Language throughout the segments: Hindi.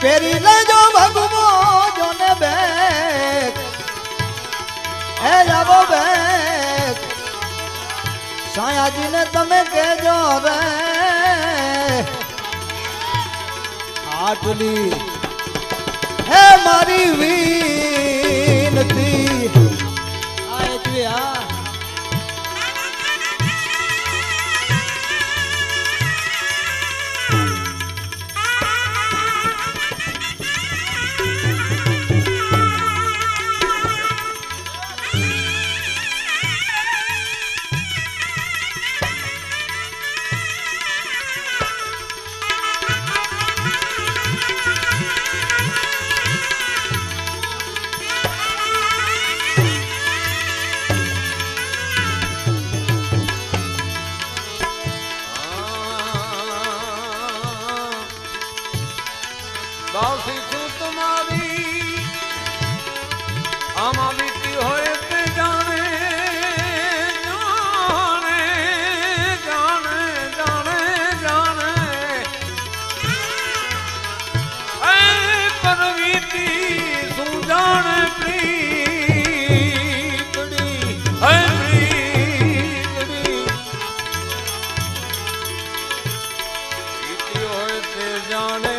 પેરી લેજો ભગવો જોને બેક એ જાવો બેક સાયાજીને તમે કહેજો રે આટલી હે મારી વિનતી આ એટલી આ दासी तू तुम्हारी आमा बीती होए ते जाने जाने जाने जाने जाने ऐ परवीती तू जाने प्रीतड़ी ऐ प्रीतड़ी बीती होए ते जाने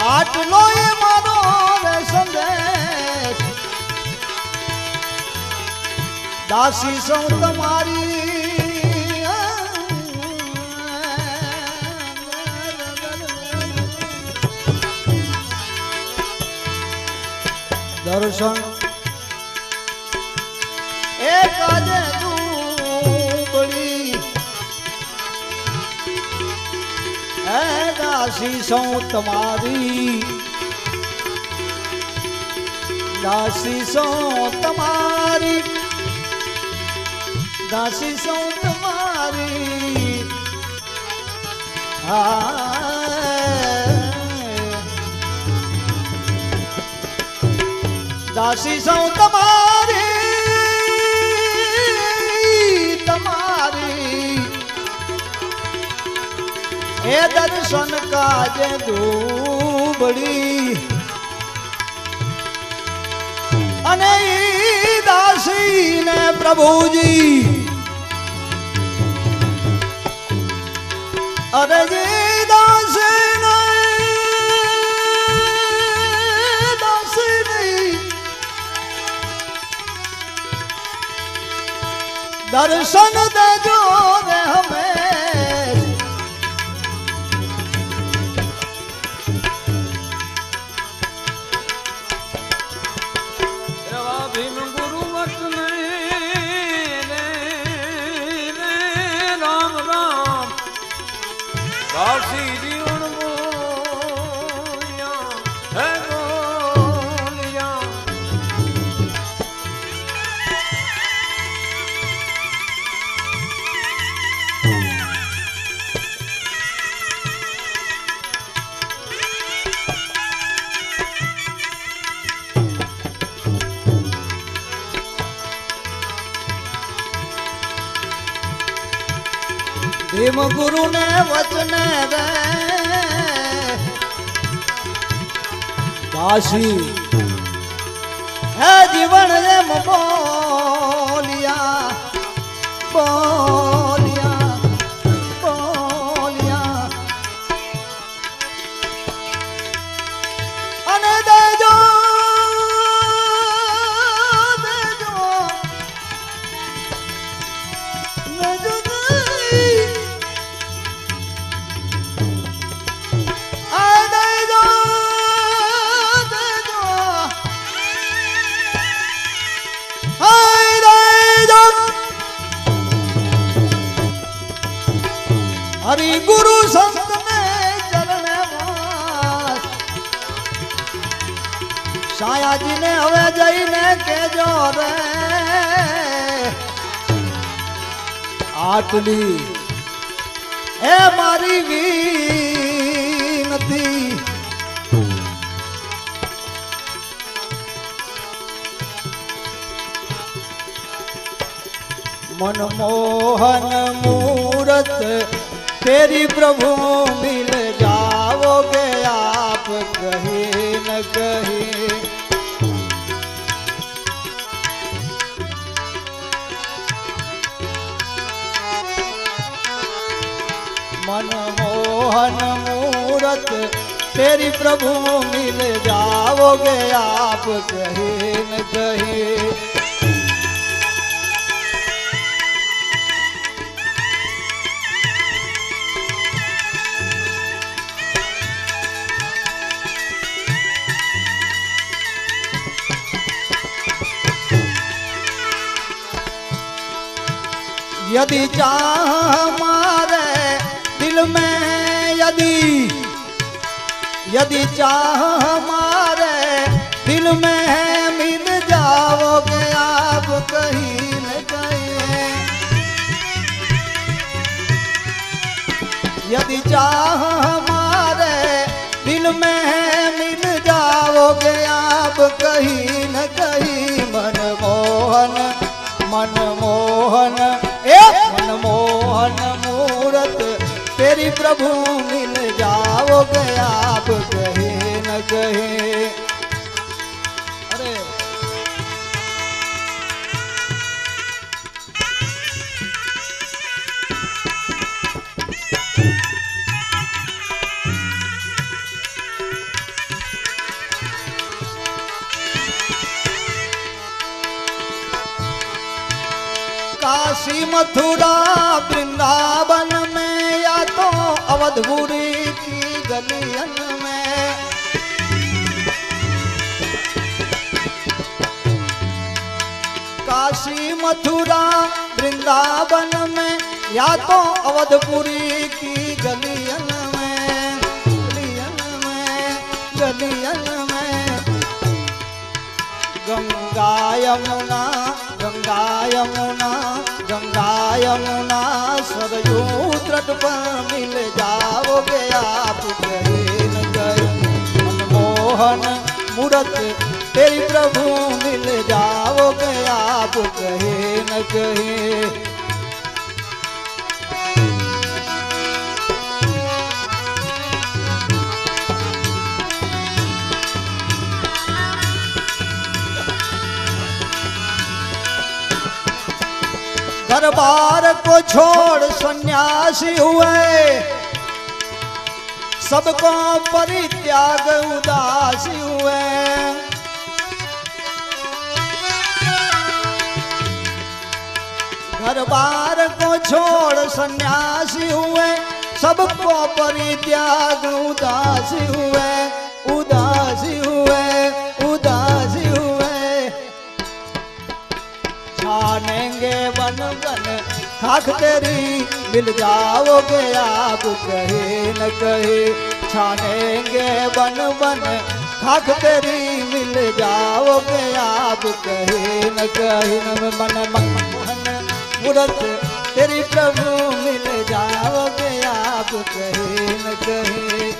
આટલો એ મારો રે સંદેશ દાસી સૌ તમારી દર્શન એક આજે દુબળી दासी सौ तुम्हारी दासी सौ तुम्हारी दासी सौ तुम्हारी दासी सौ तुम्हारी तुम्हारी हे दर्शन काज दूबड़ी अने दासी ने प्रभुजी अरे जी दासी नहीं दर्शन देजो रे हमें दासी जीवन बोलिया है बोलिया भीम गुरु ने वचन रे दासी है जीवन एम हरि गुरु संत ने चरण वास साया जी ने हवे जईने के जो रे आटली ए मारी विनती मनमोहन मूरत तेरी प्रभु मिल जाओगे आप कहे न कहे मनमोहन मूरत तेरी प्रभु मिल जाओगे आप कहे न कहे यदि चाह हमारे दिल में यदि चाह हमारे दिल में है मिल जाओगे आप कहीं न कहीं यदि चाह हमारे दिल में है मिल जाओगे आप कहीं न कहीं मनमोहन मनमोहन मनमोहन मूरत तेरी प्रभु मिल जाओगे आप कहे न कहे अरे काशी मथुरा वृंदावन में या तो अवधपुरी की गलियन में काशी मथुरा वृंदावन में या तो अवधपुरी की गलियन में गलियन में गंगा यमुना गंगा यमुना गंगा यमुना सरयू तट पर मिल जाओगे आप कहे न कहे मनमोहन मूरत तेरी प्रभु मिल जाओगे आप कहे न कहे घर बार को छोड़ सन्यासी हुए सबको परित्याग उदासी हुए घर बार को छोड़ सन्यासी हुए सबको परित्याग उदासी हुए उदासी हुए उदासी हुए छानेंगे बन बन खाक तेरी मिल जाओगे आप कहे न कहे छानेंगे बन बन खाक तेरी मिल जाओगे आप कहे न कहे मन मनमोहन मूरत तेरी प्रभु मिल जाओगे आप कहे न कहे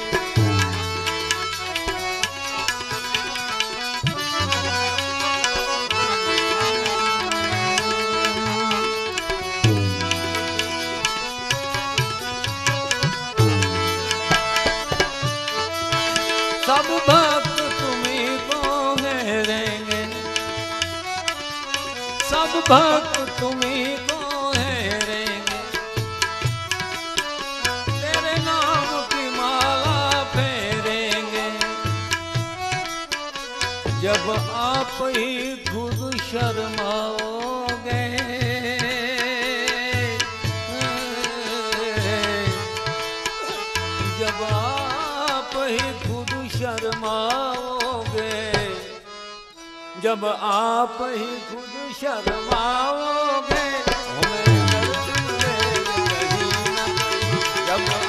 सब भक्त तुम्हीं को हेरेंगे सब भक्त तुम्हीं को हेरेंगे तेरे नाम की माला फेरेंगे जब आप ही खुद शर्माओगे जब आप ही खुद शर्माओगे जब आप ही खुद शर्माओगे हमें जब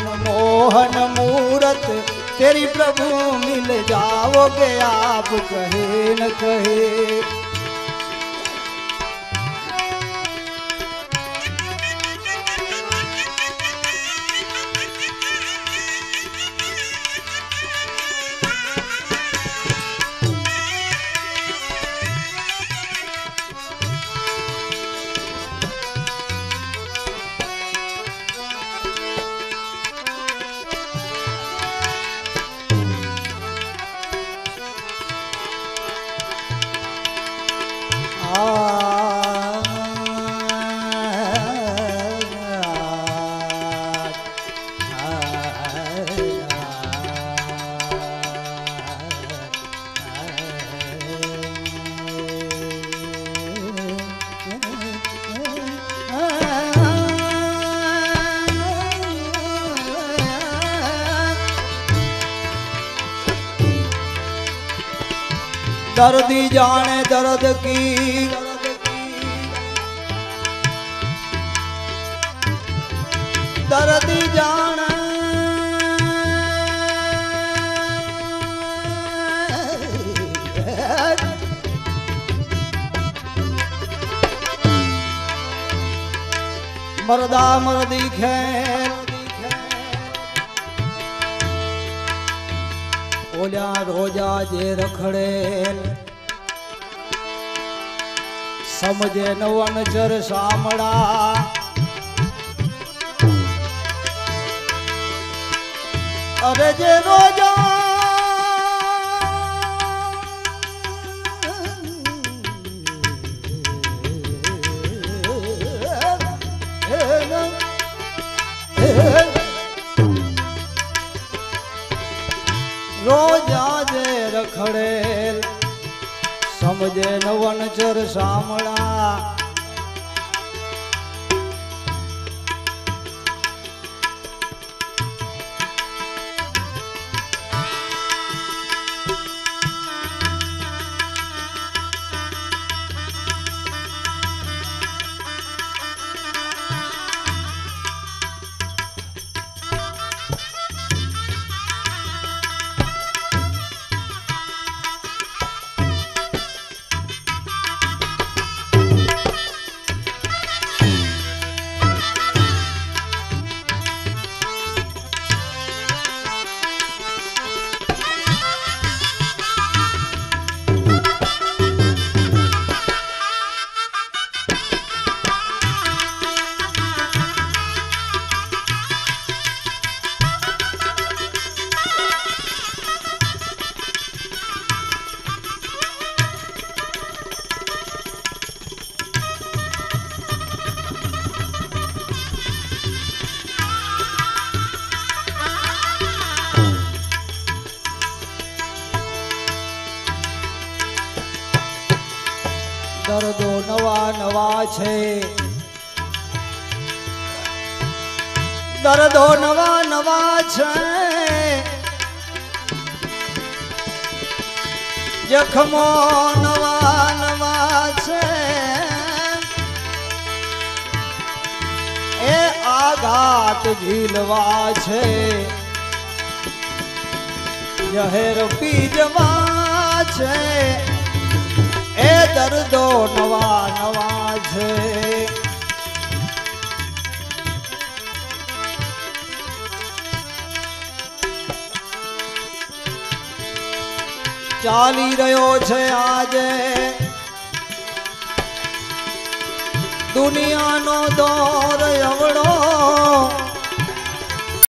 मनमोहन मूरत तेरी प्रभु मिल जाओगे आप कहे न कहे। दर्दी जाने दर्द की दर्दी जाने मर्दा मर्दी खेल ओल्या रोजा जे रखड़े समझे नवन चर सामड़ा अरे जे रोजा रोजा जे रखड़ेल समझे नवन चर सामड़ा दर्दो नवा नवा छे दर्दो नवा नवा छे जखमो नवा नवा छे ए आघात झीलवा छे जहर पीजवा छे ए दर्दो नवा नवा छे चाली रह्यो छे आजे दुनिया नो दौर अवड़ो